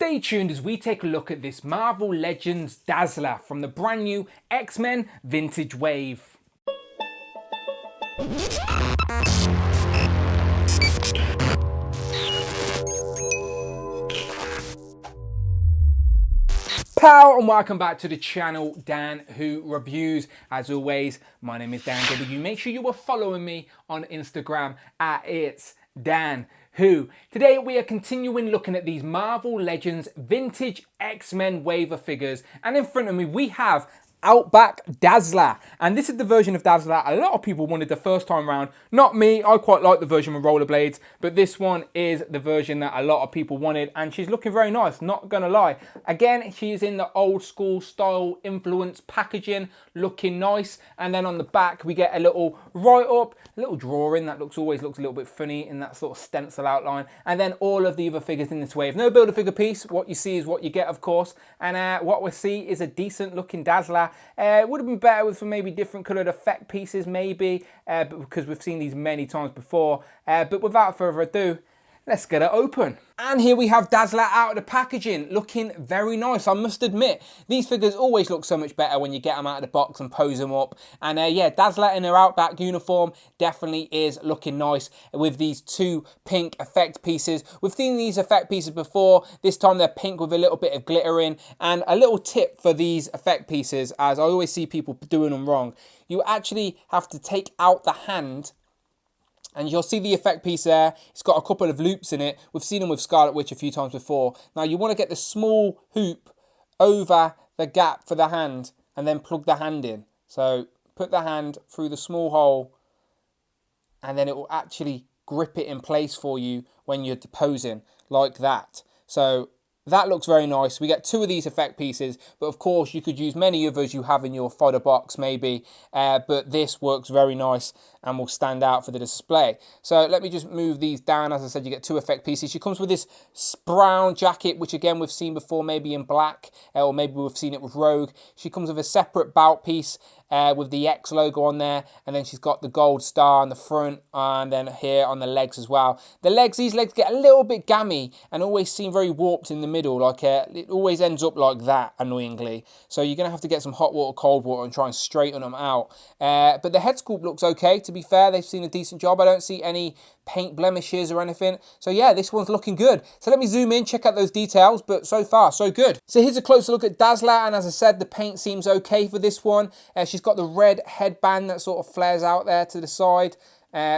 Stay tuned as we take a look at this Marvel Legends Dazzler from the brand new X-Men Vintage Wave. Pow, and welcome back to the channel, Dan Who Reviews. As always, my name is Dan W. Make sure you are following me on Instagram at It's Dan Who. Today we are continuing looking at these Marvel Legends Vintage X-Men waiver figures, and in front of me we have Outback Dazzler, and this is the version of Dazzler a lot of people wanted the first time round. Not me, I quite like the version with rollerblades, but this one is the version that a lot of people wanted, and she's looking very nice, not gonna lie. Again, she is in the old school style influence packaging, looking nice, and then on the back we get a little write-up, a little drawing that always looks a little bit funny in that sort of stencil outline, and then all of the other figures in this wave. No Build-A-Figure piece, what you see is what you get, of course, and what we see is a decent looking Dazzler. It would have been better with some maybe different coloured effect pieces maybe, but because we've seen these many times before. But without further ado, let's get it open. And here we have Dazzler out of the packaging, looking very nice. I must admit, these figures always look so much better when you get them out of the box and pose them up. And yeah, Dazzler in her Outback uniform definitely is looking nice with these two pink effect pieces. We've seen these effect pieces before. This time they're pink with a little bit of glitter in. And a little tip for these effect pieces, as I always see people doing them wrong, you actually have to take out the hand, and you'll see the effect piece there. It's got a couple of loops in it. We've seen them with Scarlet Witch a few times before. Now you want to get the small hoop over the gap for the hand and then plug the hand in. So put the hand through the small hole and then it will actually grip it in place for you when you're posing like that. So that looks very nice. We get two of these effect pieces, but of course you could use many others you have in your fodder box maybe, but this works very nice and will stand out for the display. So let me just move these down. As I said, you get two effect pieces. She comes with this brown jacket, which again we've seen before, maybe in black, or maybe we've seen it with Rogue. She comes with a separate bout piece with the X logo on there, and then she's got the gold star on the front, and then here on the legs as well. The legs, these legs get a little bit gammy and always seem very warped in the middle, like it always ends up like that, annoyingly. So you're gonna have to get some hot water, cold water, and try and straighten them out. But the head sculpt looks okay, to be fair. They've seen a decent job. I don't see any paint blemishes or anything. So yeah, this one's looking good. So let me zoom in, check out those details, but so far, so good. So here's a closer look at Dazzler, and as I said, the paint seems okay for this one. She's got the red headband that sort of flares out there to the side,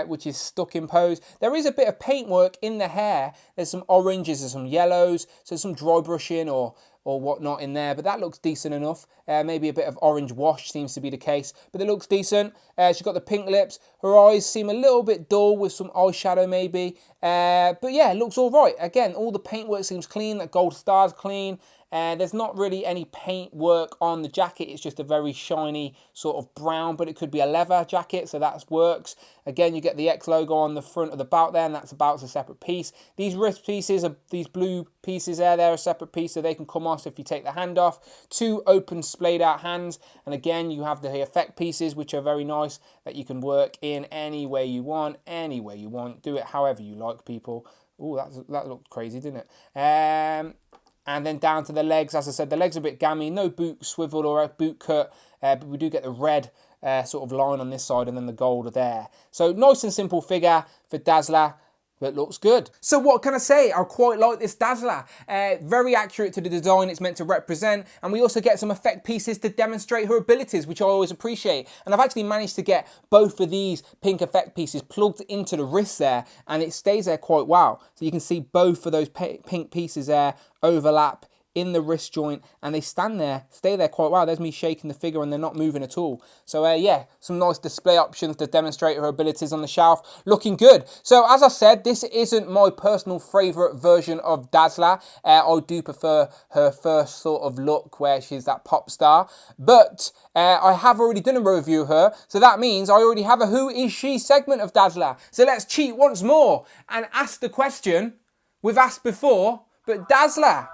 which is stuck in pose. There is a bit of paint work in the hair. There's some oranges and some yellows, so some dry brushing or whatnot in there, but that looks decent enough. Maybe a bit of orange wash seems to be the case, but it looks decent. She's got the pink lips. Her eyes seem a little bit dull with some eyeshadow maybe, but yeah, it looks all right. Again, all the paintwork seems clean. The gold star's clean. There's not really any paint work on the jacket. It's just a very shiny sort of brown, but it could be a leather jacket, so that works. Again, you get the X logo on the front of the bout there, and that's about a separate piece. These wrist pieces, these blue pieces there, they're a separate piece, so they can come off if you take the hand off. Two open splayed out hands, and again, you have the effect pieces, which are very nice, that you can work in any way you want, Do it however you like, people. Oh, that looked crazy, didn't it? And then down to the legs. As I said, the legs are a bit gammy. No boot swivel or a boot cut, but we do get the red sort of line on this side and then the gold there. So nice and simple figure for Dazzler, but looks good. So what can I say? I quite like this Dazzler. Very accurate to the design it's meant to represent, and we also get some effect pieces to demonstrate her abilities, which I always appreciate. And I've actually managed to get both of these pink effect pieces plugged into the wrist there, and it stays there quite well. So you can see both of those pink pieces there overlap in the wrist joint, and they stay there quite well. There's me shaking the figure and they're not moving at all. So yeah, some nice display options to demonstrate her abilities on the shelf. Looking good. So as I said, this isn't my personal favourite version of Dazzler. I do prefer her first sort of look where she's that pop star. But I have already done a review of her, so that means I already have a Who Is She segment of Dazzler. So let's cheat once more and ask the question we've asked before, but Dazzler,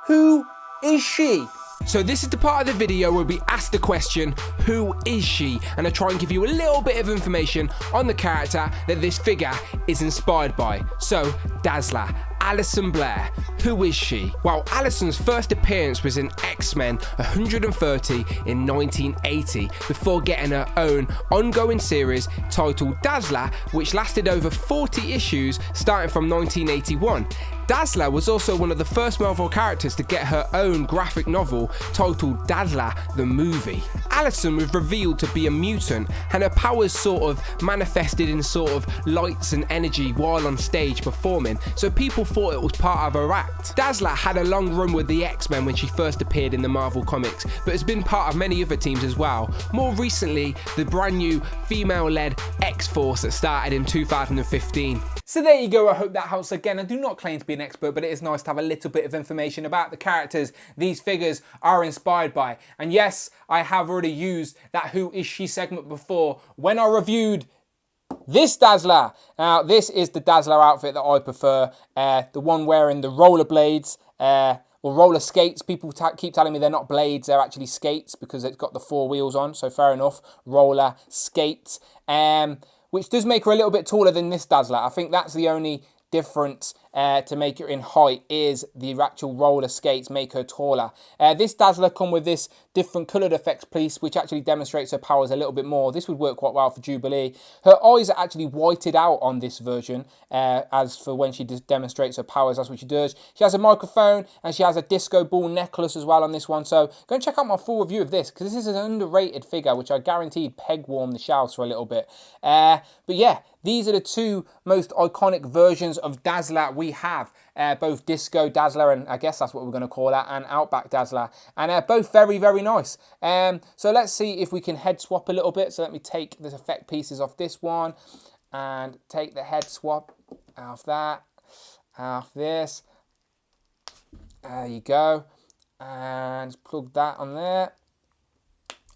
who is she? So this is the part of the video where we ask the question, who is she? And I try and give you a little bit of information on the character that this figure is inspired by. So Dazzler, Alison Blair. Who is she? Well, Alison's first appearance was in X-Men 130 in 1980 before getting her own ongoing series titled Dazzler, which lasted over 40 issues starting from 1981. Dazzler was also one of the first Marvel characters to get her own graphic novel titled Dazzler the Movie. Alison was revealed to be a mutant, and her powers sort of manifested in sort of lights and energy while on stage performing, so people thought it was part of her act. Dazzler had a long run with the X-Men when she first appeared in the Marvel Comics, but has been part of many other teams as well. More recently, the brand new female-led X-Force that started in 2015. So there you go, I hope that helps. Again, I do not claim to be an expert, but it is nice to have a little bit of information about the characters these figures are inspired by. And yes, I have already used that Who Is She segment before when I reviewed this Dazzler. Now, this is the Dazzler outfit that I prefer, the one wearing the rollerblades, or roller skates. People keep telling me they're not blades, they're actually skates because it's got the 4 wheels on, so fair enough, roller skates. Which does make her a little bit taller than this Dazzler. I think that's the only difference to make her in height, is the actual roller skates make her taller. This Dazzler come with this different coloured effects piece, which actually demonstrates her powers a little bit more. This would work quite well for Jubilee. Her eyes are actually whited out on this version, as for when she demonstrates her powers, that's what she does. She has a microphone, and she has a disco ball necklace as well on this one. So go and check out my full review of this, because this is an underrated figure, which I guaranteed peg warmed the shelves for a little bit. But yeah, these are the two most iconic versions of Dazzler we have. Both Disco Dazzler, and I guess that's what we're going to call that, and Outback Dazzler. And both very, very nice. So let's see if we can head swap a little bit. So let me take the effect pieces off this one and take the head swap off that, off this. There you go. And plug that on there.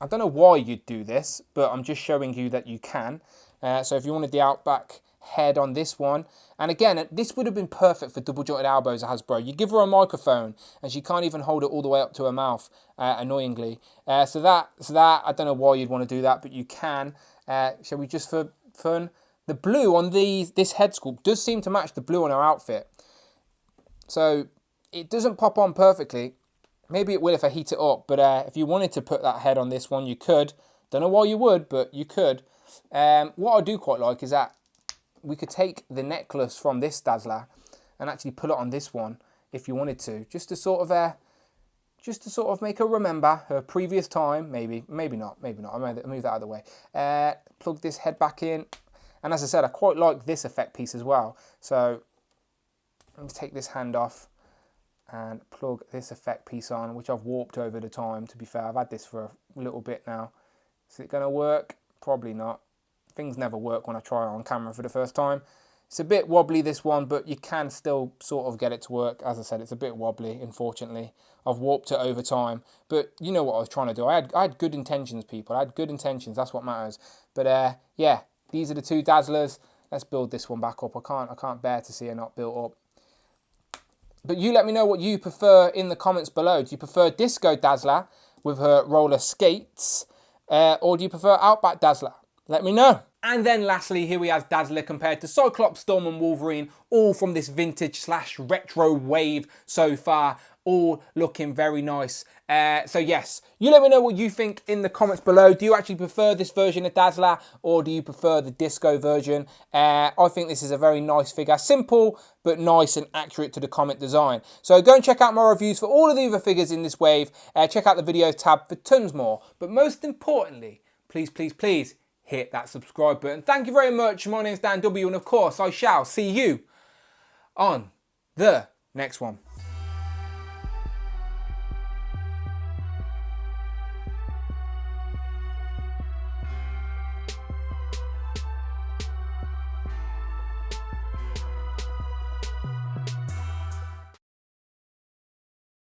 I don't know why you'd do this, but I'm just showing you that you can. So if you wanted the Outback head on this one, and again, this would have been perfect for double jointed elbows, Hasbro. You give her a microphone and she can't even hold it all the way up to her mouth, annoyingly. So that, I don't know why you'd want to do that, but you can. Shall we just for fun? The blue on this head sculpt does seem to match the blue on her outfit. So it doesn't pop on perfectly. Maybe it will if I heat it up, but if you wanted to put that head on this one, you could. Don't know why you would, but you could. What I do quite like is that we could take the necklace from this Dazzler and actually put it on this one if you wanted to, just to sort of make her remember her previous time. Maybe not. I might move that out of the way. Plug this head back in, and as I said, I quite like this effect piece as well. So let me take this hand off and plug this effect piece on, which I've warped over the time. To be fair, I've had this for a little bit now. Is it going to work? Probably not. Things never work when I try it on camera for the first time. It's a bit wobbly, this one, but you can still sort of get it to work. As I said, it's a bit wobbly, unfortunately. I've warped it over time, but you know what I was trying to do. I had good intentions, people. I had good intentions. That's what matters. But yeah, these are the two Dazzlers. Let's build this one back up. I can't bear to see it not built up. But you let me know what you prefer in the comments below. Do you prefer Disco Dazzler with her roller skates, or do you prefer Outback Dazzler? Let me know. And then lastly, here we have Dazzler compared to Cyclops, Storm and Wolverine, all from this vintage / retro wave so far, all looking very nice. So yes, you let me know what you think in the comments below. Do you actually prefer this version of Dazzler, or do you prefer the Disco version? I think this is a very nice figure, simple but nice and accurate to the comic design. So go and check out my reviews for all of the other figures in this wave. Check out the videos tab for tons more. But most importantly, please, please, please, hit that subscribe button. Thank you very much. My name's Dan W, and of course I shall see you on the next one.